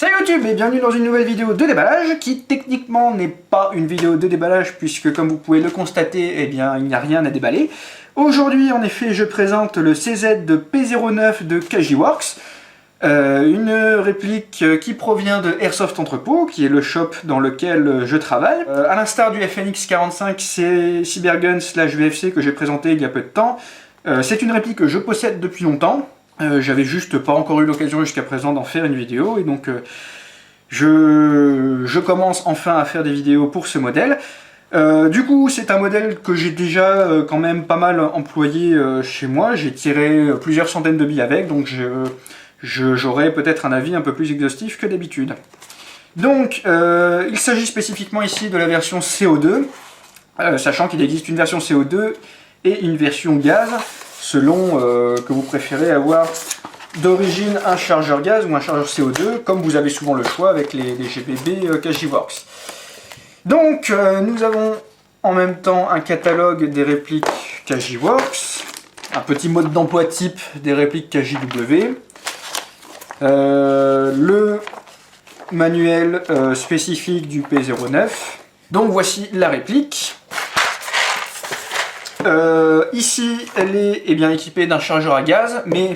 Salut YouTube et bienvenue dans une nouvelle vidéo de déballage qui techniquement n'est pas une vidéo de déballage puisque comme vous pouvez le constater, eh bien il n'y a rien à déballer. Aujourd'hui en effet je présente le CZ de P09 de Kajiworks, une réplique qui provient de Airsoft Entrepôt, qui est le shop dans lequel je travaille. À l'instar du FNX 45 Cybergun/VFC que j'ai présenté il y a peu de temps, c'est une réplique que je possède depuis longtemps. J'avais juste pas encore eu l'occasion jusqu'à présent d'en faire une vidéo, et donc je commence enfin à faire des vidéos pour ce modèle. Du coup, c'est un modèle que j'ai déjà quand même pas mal employé chez moi. J'ai tiré plusieurs centaines de billes avec, donc j'aurai peut-être un avis un peu plus exhaustif que d'habitude. Donc, il s'agit spécifiquement ici de la version CO2, sachant qu'il existe une version CO2 et une version gaz, selon que vous préférez avoir d'origine un chargeur gaz ou un chargeur CO2, comme vous avez souvent le choix avec les GBB Kajiworks. Donc, nous avons en même temps un catalogue des répliques Kajiworks, un petit mode d'emploi type des répliques KJW, le manuel spécifique du P09. Donc voici la réplique. Ici, elle est bien équipée d'un chargeur à gaz, mais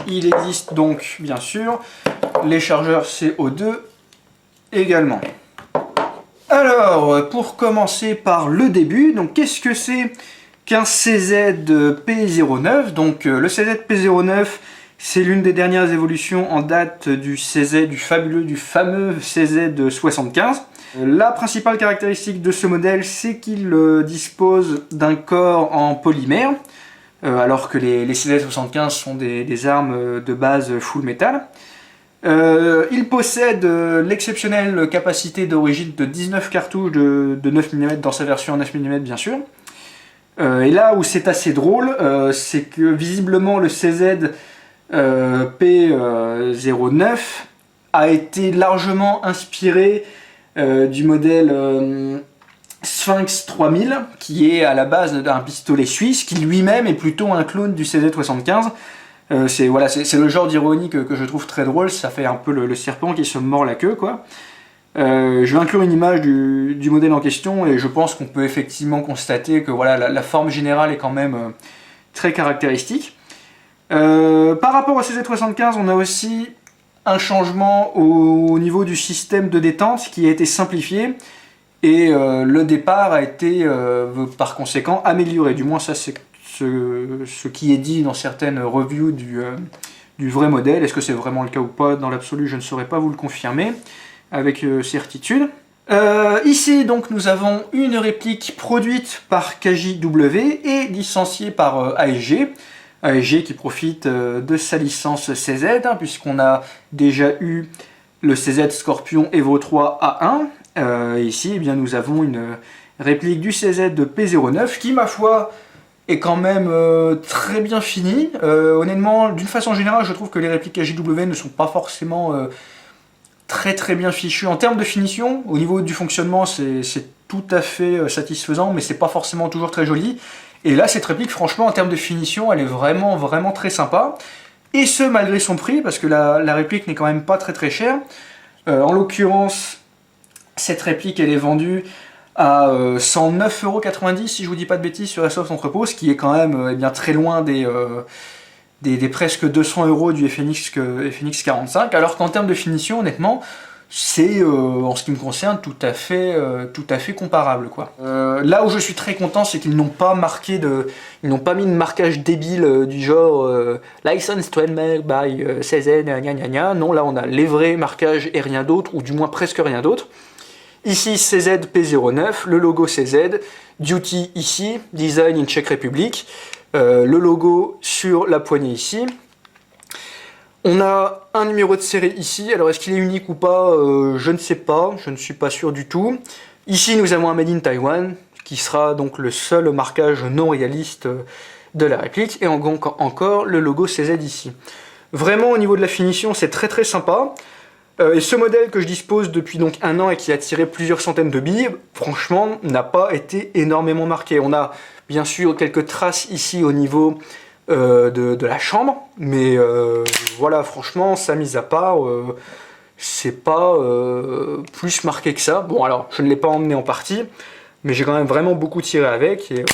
il existe donc bien sûr les chargeurs CO2 également. Alors, pour commencer par le début, donc qu'est-ce que c'est qu'un CZ P09? Donc le CZ P09, c'est l'une des dernières évolutions en date du CZ, du fameux CZ 75. La principale caractéristique de ce modèle, c'est qu'il dispose d'un corps en polymère, alors que les CZ75 sont des armes de base full metal. Il possède l'exceptionnelle capacité d'origine de 19 cartouches de 9 mm dans sa version 9 mm bien sûr. Et là où c'est assez drôle, c'est que visiblement le CZ P09 a été largement inspiré du modèle Sphinx 3000, qui est à la base d'un pistolet suisse, qui lui-même est plutôt un clone du CZ75. C'est le genre d'ironie que je trouve très drôle, ça fait un peu le serpent qui se mord la queue, quoi. Je vais inclure une image du modèle en question, et je pense qu'on peut effectivement constater que voilà, la forme générale est quand même très caractéristique. Par rapport au CZ75, on a aussi un changement au niveau du système de détente qui a été simplifié, et le départ a été par conséquent amélioré. Du moins ça c'est ce qui est dit dans certaines reviews du vrai modèle. Est-ce que c'est vraiment le cas ou pas? Dans l'absolu je ne saurais pas vous le confirmer avec certitude. Ici donc nous avons une réplique produite par KJW et licenciée par ASG. ASG qui profite de sa licence CZ, hein, puisqu'on a déjà eu le CZ Scorpion Evo 3 A1. Ici, eh bien, nous avons une réplique du CZ de P09 qui, ma foi, est quand même très bien finie. Honnêtement, d'une façon générale, je trouve que les répliques KJW ne sont pas forcément très bien fichues. En termes de finition, au niveau du fonctionnement, c'est tout à fait satisfaisant, mais c'est pas forcément toujours très joli. Et là, cette réplique, franchement, en termes de finition, elle est vraiment très sympa. Et ce, malgré son prix, parce que la réplique n'est quand même pas très chère. En l'occurrence, cette réplique, elle est vendue à 109,90 € si je vous dis pas de bêtises sur Airsoft Entrepôt, ce qui est quand même très loin des presque 200 € du FNX 45, alors qu'en termes de finition, honnêtement, c'est, en ce qui me concerne, tout à fait comparable, quoi. Là où je suis très content, c'est qu'ils n'ont pas mis de marquage débile du genre License Trademark by CZ, gna gna gna. Non, là on a les vrais marquages et rien d'autre, ou du moins presque rien d'autre. Ici CZ P09, le logo CZ, Duty ici, Design in Czech Republic, le logo sur la poignée ici. On a un numéro de série ici, alors est-ce qu'il est unique ou pas, je ne sais pas, je ne suis pas sûr du tout. Ici nous avons un Made in Taiwan, qui sera donc le seul marquage non réaliste de la réplique, et encore le logo CZ ici. Vraiment au niveau de la finition c'est très sympa, et ce modèle que je dispose depuis donc 1 an et qui a tiré plusieurs centaines de billes, franchement n'a pas été énormément marqué. On a bien sûr quelques traces ici au niveau de la chambre, mais voilà, franchement, ça mis à part, c'est pas plus marqué que ça. Bon alors, je ne l'ai pas emmené en partie, mais j'ai quand même vraiment beaucoup tiré avec, et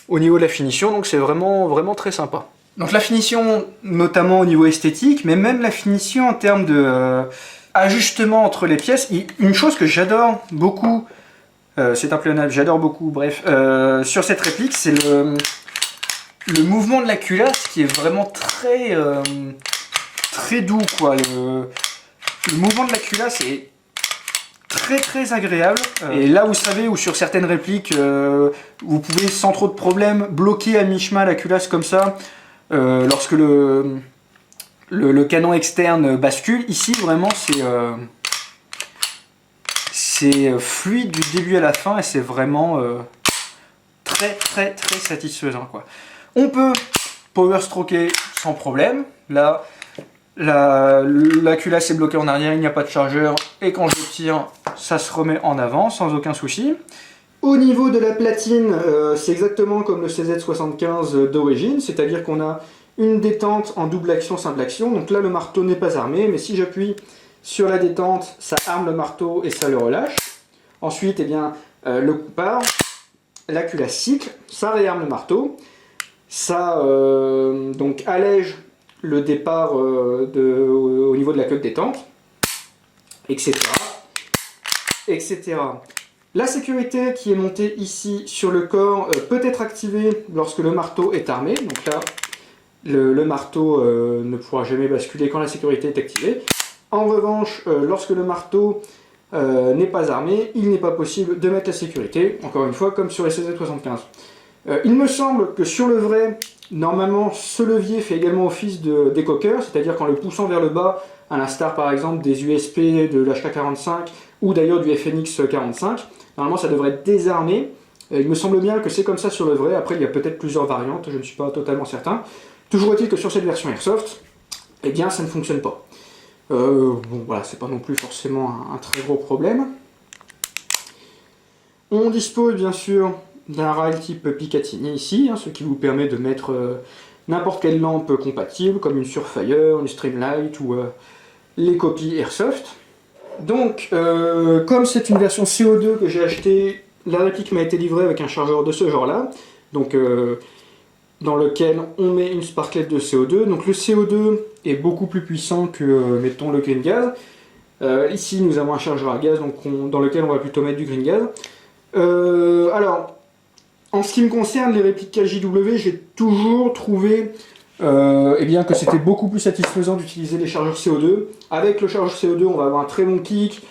au niveau de la finition, donc c'est vraiment, vraiment très sympa. Donc la finition, notamment au niveau esthétique, mais même la finition en termes de ajustement entre les pièces. Une chose que j'adore beaucoup, c'est implénable, j'adore beaucoup, bref, sur cette réplique, c'est le mouvement de la culasse qui est vraiment très, très doux, quoi. Le mouvement de la culasse est très très agréable. Et là, vous savez, où sur certaines répliques, vous pouvez sans trop de problème bloquer à mi-chemin la culasse comme ça, lorsque le canon externe bascule. Ici, vraiment, c'est fluide du début à la fin, et c'est vraiment très très très satisfaisant, quoi. On peut power stroker sans problème. Là, la culasse est bloquée en arrière, il n'y a pas de chargeur, et quand je tire, ça se remet en avant sans aucun souci. Au niveau de la platine, c'est exactement comme le CZ75 d'origine, c'est-à-dire qu'on a une détente en double action, simple action. Donc là, le marteau n'est pas armé, mais si j'appuie sur la détente, ça arme le marteau et ça le relâche. Ensuite, eh bien, le coup part, la culasse cycle, ça réarme le marteau, ça donc allège le départ au niveau de la queue de détente, etc., etc. La sécurité qui est montée ici sur le corps peut être activée lorsque le marteau est armé. Donc là, le marteau ne pourra jamais basculer quand la sécurité est activée. En revanche, lorsque le marteau n'est pas armé, il n'est pas possible de mettre la sécurité, encore une fois, comme sur les CZ75. Il me semble que sur le vrai, normalement, ce levier fait également office de décoqueur, c'est-à-dire qu'en le poussant vers le bas, à l'instar par exemple des USP de l'HK45 ou d'ailleurs du FNX45, normalement ça devrait être désarmé. Il me semble bien que c'est comme ça sur le vrai. Après, il y a peut-être plusieurs variantes, je ne suis pas totalement certain. Toujours est-il que sur cette version Airsoft, eh bien ça ne fonctionne pas. Bon voilà, c'est pas non plus forcément un très gros problème. On dispose bien sûr d'un rail type Picatinny ici, ce qui vous permet de mettre n'importe quelle lampe compatible, comme une Surefire, une Streamlight ou les copies Airsoft. Donc, comme c'est une version CO2 que j'ai achetée, la réplique m'a été livrée avec un chargeur de ce genre-là, donc dans lequel on met une sparklet de CO2. Donc le CO2 est beaucoup plus puissant que, mettons, le green gas. Ici, nous avons un chargeur à gaz, donc dans lequel on va plutôt mettre du green gas. Alors, en ce qui me concerne, les répliques KJW, j'ai toujours trouvé eh bien, que c'était beaucoup plus satisfaisant d'utiliser les chargeurs CO2. Avec le chargeur CO2, on va avoir un très bon kick,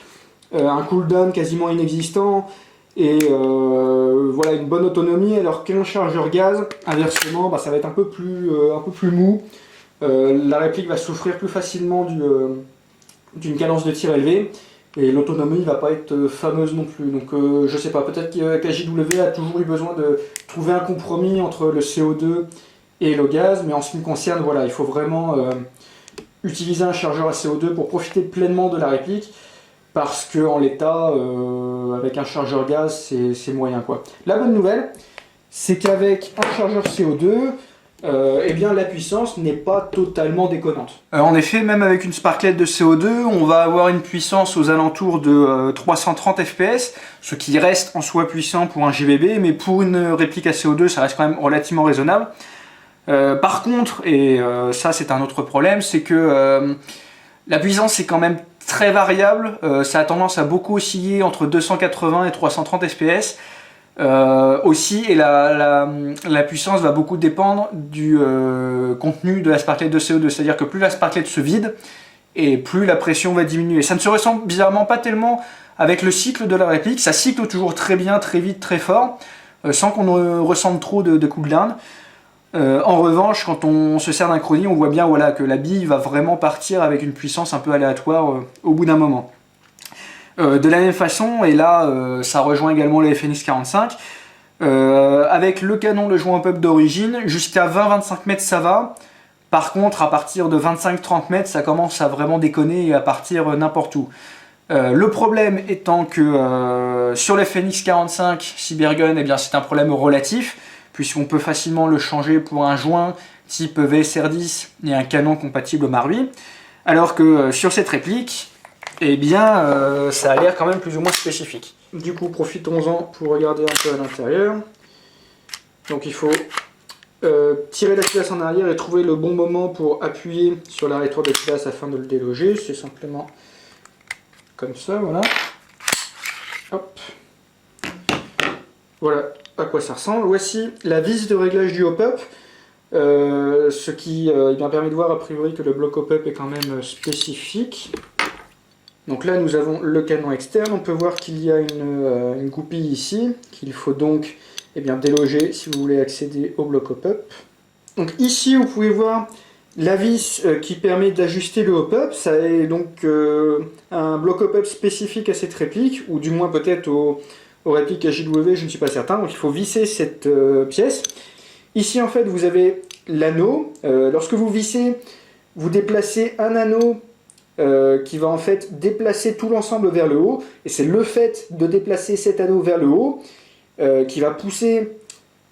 un cooldown quasiment inexistant, et voilà, une bonne autonomie, alors qu'un chargeur gaz, inversement, ça va être un peu plus mou. La réplique va souffrir plus facilement d'une cadence de tir élevée, et l'autonomie ne va pas être fameuse non plus. Donc je sais pas, peut-être que KJW a toujours eu besoin de trouver un compromis entre le CO2 et le gaz, mais en ce qui me concerne, voilà, il faut vraiment utiliser un chargeur à CO2 pour profiter pleinement de la réplique, parce qu'en l'état, avec un chargeur gaz, c'est moyen, quoi. La bonne nouvelle, c'est qu'avec un chargeur CO2, eh bien, la puissance n'est pas totalement déconnante. En effet, même avec une sparklet de CO2, on va avoir une puissance aux alentours de 330 fps, ce qui reste en soi puissant pour un GBB, mais pour une réplique à CO2, ça reste quand même relativement raisonnable. Par contre, et ça c'est un autre problème, c'est que la puissance est quand même très variable, ça a tendance à beaucoup osciller entre 280 et 330 fps. Aussi, et la puissance va beaucoup dépendre du contenu de la sparklet de CO2, c'est-à-dire que plus la sparklet se vide, et plus la pression va diminuer. Ça ne se ressent bizarrement pas tellement avec le cycle de la réplique, ça cycle toujours très bien, très vite, très fort, sans qu'on ne ressente trop de cooldown. En revanche, quand on se sert d'un chrony, on voit bien, voilà, que la bille va vraiment partir avec une puissance un peu aléatoire au bout d'un moment. De la même façon, et là ça rejoint également le FNX45, avec le canon de joint pub d'origine, jusqu'à 20-25 mètres ça va. Par contre, à partir de 25-30 mètres, ça commence à vraiment déconner et à partir n'importe où. Le problème étant que sur le FNX45 Cybergun, eh bien, c'est un problème relatif, puisqu'on peut facilement le changer pour un joint type VSR10 et un canon compatible MAR8. Alors que sur cette réplique, eh bien, ça a l'air quand même plus ou moins spécifique. Du coup, profitons-en pour regarder un peu à l'intérieur. Donc il faut tirer la culasse en arrière et trouver le bon moment pour appuyer sur l'arrêtoir de culasse afin de le déloger. C'est simplement comme ça, voilà. Hop. Voilà à quoi ça ressemble. Voici la vis de réglage du hop-up. Ce qui permet de voir a priori que le bloc hop-up est quand même spécifique. Donc là nous avons le canon externe, on peut voir qu'il y a une goupille ici, qu'il faut donc déloger si vous voulez accéder au bloc hop-up. Donc ici vous pouvez voir la vis qui permet d'ajuster le hop-up, ça est donc un bloc hop-up spécifique à cette réplique, ou du moins peut-être aux répliques AJW, je ne suis pas certain, donc il faut visser cette pièce. Ici en fait vous avez l'anneau, lorsque vous vissez, vous déplacez un anneau qui va en fait déplacer tout l'ensemble vers le haut, et c'est le fait de déplacer cet anneau vers le haut qui va pousser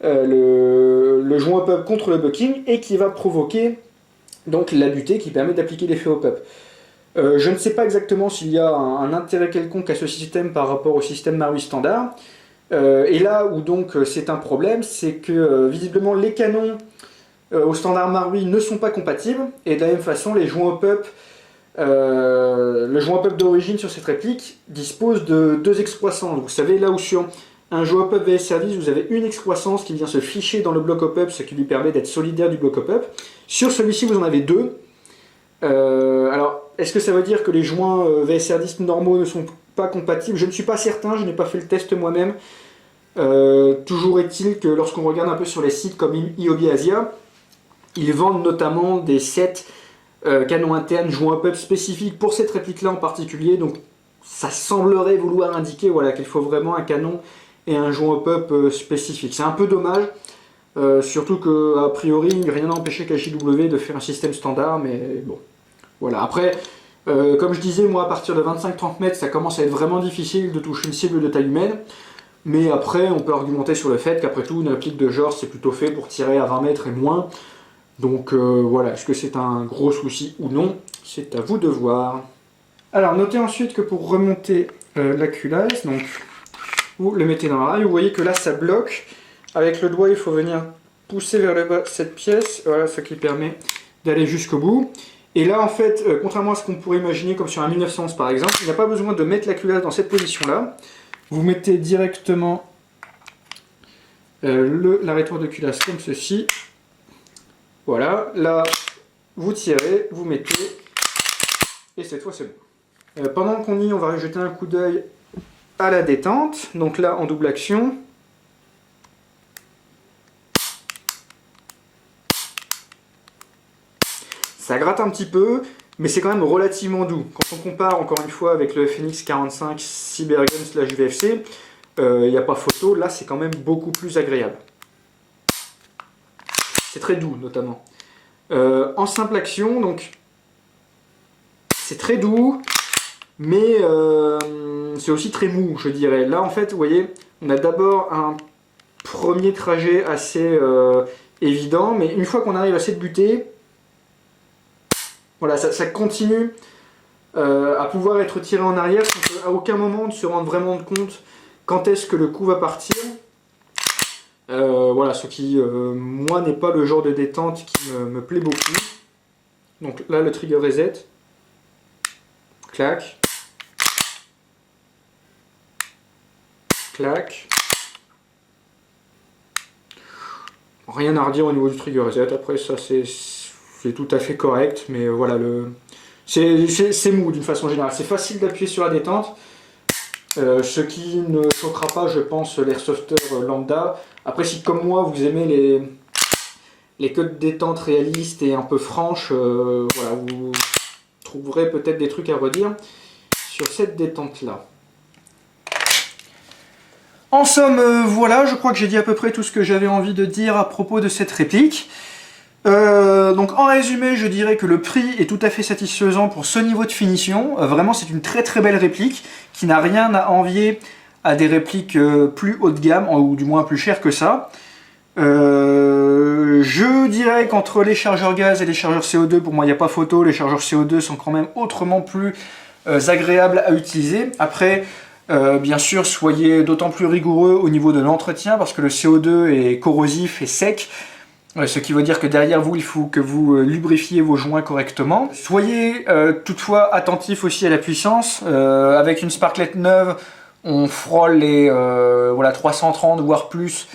le joint hop-up contre le bucking et qui va provoquer donc la butée qui permet d'appliquer l'effet hop-up. Je ne sais pas exactement s'il y a un intérêt quelconque à ce système par rapport au système Marui standard, et là où donc c'est un problème, c'est que visiblement les canons au standard Marui ne sont pas compatibles, et de la même façon les joints hop-up le joint hop-up d'origine sur cette réplique dispose de 2 excroissances. Vous savez, là où sur un joint hop-up VS Service, vous avez une excroissance qui vient se ficher dans le bloc hop-up, ce qui lui permet d'être solidaire du bloc hop-up. Sur celui-ci, vous en avez 2. Alors, est-ce que ça veut dire que les joints VSR10 normaux ne sont pas compatibles? Je ne suis pas certain, je n'ai pas fait le test moi-même. Toujours est-il que lorsqu'on regarde un peu sur les sites comme Hobby Asia, ils vendent notamment des sets canon interne, joint hop-up spécifique pour cette réplique-là en particulier, donc ça semblerait vouloir indiquer voilà, qu'il faut vraiment un canon et un joint hop-up spécifique. C'est un peu dommage, surtout qu'a priori, rien n'a empêché KJW de faire un système standard, mais bon, voilà. Après, comme je disais, moi, à partir de 25-30 mètres, ça commence à être vraiment difficile de toucher une cible de taille humaine, mais après, on peut argumenter sur le fait qu'après tout, une réplique de genre, c'est plutôt fait pour tirer à 20 mètres et moins. Donc voilà, est-ce que c'est un gros souci ou non? C'est à vous de voir. Alors notez ensuite que pour remonter la culasse, donc vous le mettez dans la rail, vous voyez que là ça bloque. Avec le doigt il faut venir pousser vers le bas cette pièce, voilà, ce qui permet d'aller jusqu'au bout. Et là en fait, contrairement à ce qu'on pourrait imaginer comme sur un 1911 par exemple, il n'y a pas besoin de mettre la culasse dans cette position là. Vous mettez directement l'arrêtoir de culasse comme ceci. Voilà, là, vous tirez, vous mettez, et cette fois c'est bon. Pendant qu'on y est, on va jeter un coup d'œil à la détente. Donc là, en double action. Ça gratte un petit peu, mais c'est quand même relativement doux. Quand on compare, encore une fois, avec le FNX 45 Cybergun/VFC, il n'y a pas photo, là c'est quand même beaucoup plus agréable. C'est très doux, notamment. En simple action, donc, c'est très doux, mais c'est aussi très mou, je dirais. Là, en fait, vous voyez, on a d'abord un premier trajet assez évident, mais une fois qu'on arrive à cette butée, voilà, ça continue à pouvoir être tiré en arrière sans qu'à aucun moment on se rende vraiment compte quand est-ce que le coup va partir. Voilà, ce qui, moi, n'est pas le genre de détente qui me plaît beaucoup. Donc là, le trigger reset. Clac. Clac. Rien à redire au niveau du trigger reset. Après, ça, c'est tout à fait correct. Mais voilà, c'est mou d'une façon générale. C'est facile d'appuyer sur la détente. Ce qui ne choquera pas, je pense, l'airsofter lambda. Après, si comme moi, vous aimez les queues de détente réalistes et un peu franches, voilà, vous trouverez peut-être des trucs à redire sur cette détente-là. En somme, voilà, je crois que j'ai dit à peu près tout ce que j'avais envie de dire à propos de cette réplique. Donc en résumé, je dirais que le prix est tout à fait satisfaisant pour ce niveau de finition. Vraiment, c'est une très très belle réplique qui n'a rien à envier à des répliques plus haut de gamme, ou du moins plus chères que ça. Je dirais qu'entre les chargeurs gaz et les chargeurs CO2, pour moi il n'y a pas photo, les chargeurs CO2 sont quand même autrement plus agréables à utiliser. Après, bien sûr, soyez d'autant plus rigoureux au niveau de l'entretien parce que le CO2 est corrosif et sec. Ce qui veut dire que derrière vous, il faut que vous lubrifiez vos joints correctement. Soyez toutefois attentif aussi à la puissance. Avec une Sparklet neuve, on frôle les 330 voire plus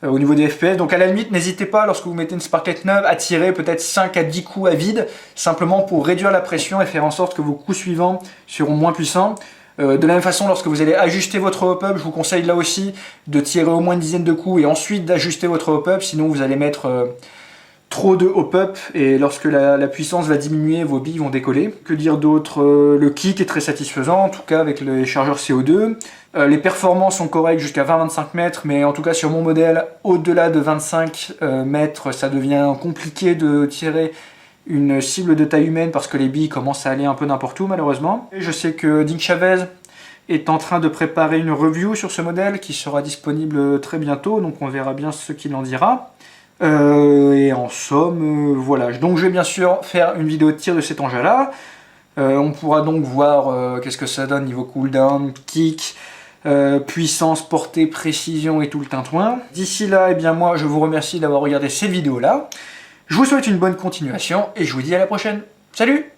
au niveau des FPS. Donc à la limite, n'hésitez pas lorsque vous mettez une Sparklet neuve à tirer peut-être 5 à 10 coups à vide, simplement pour réduire la pression et faire en sorte que vos coups suivants seront moins puissants. De la même façon, lorsque vous allez ajuster votre hop-up, je vous conseille là aussi de tirer au moins une dizaine de coups et ensuite d'ajuster votre hop-up, sinon vous allez mettre trop de hop-up et lorsque la puissance va diminuer, vos billes vont décoller. Que dire d'autre? Le kick est très satisfaisant, en tout cas avec les chargeurs CO2. Les performances sont correctes jusqu'à 20-25 mètres, mais en tout cas sur mon modèle, au-delà de 25 mètres, ça devient compliqué de tirer une cible de taille humaine parce que les billes commencent à aller un peu n'importe où malheureusement. Et je sais que Dink Chavez est en train de préparer une review sur ce modèle qui sera disponible très bientôt, donc on verra bien ce qu'il en dira. Et en somme, voilà. Donc je vais bien sûr faire une vidéo de tir de cet engin-là. On pourra donc voir qu'est-ce que ça donne niveau cooldown, kick, puissance, portée, précision et tout le tintouin. D'ici là, eh bien moi je vous remercie d'avoir regardé cette vidéo-là. Je vous souhaite une bonne continuation et je vous dis à la prochaine. Salut!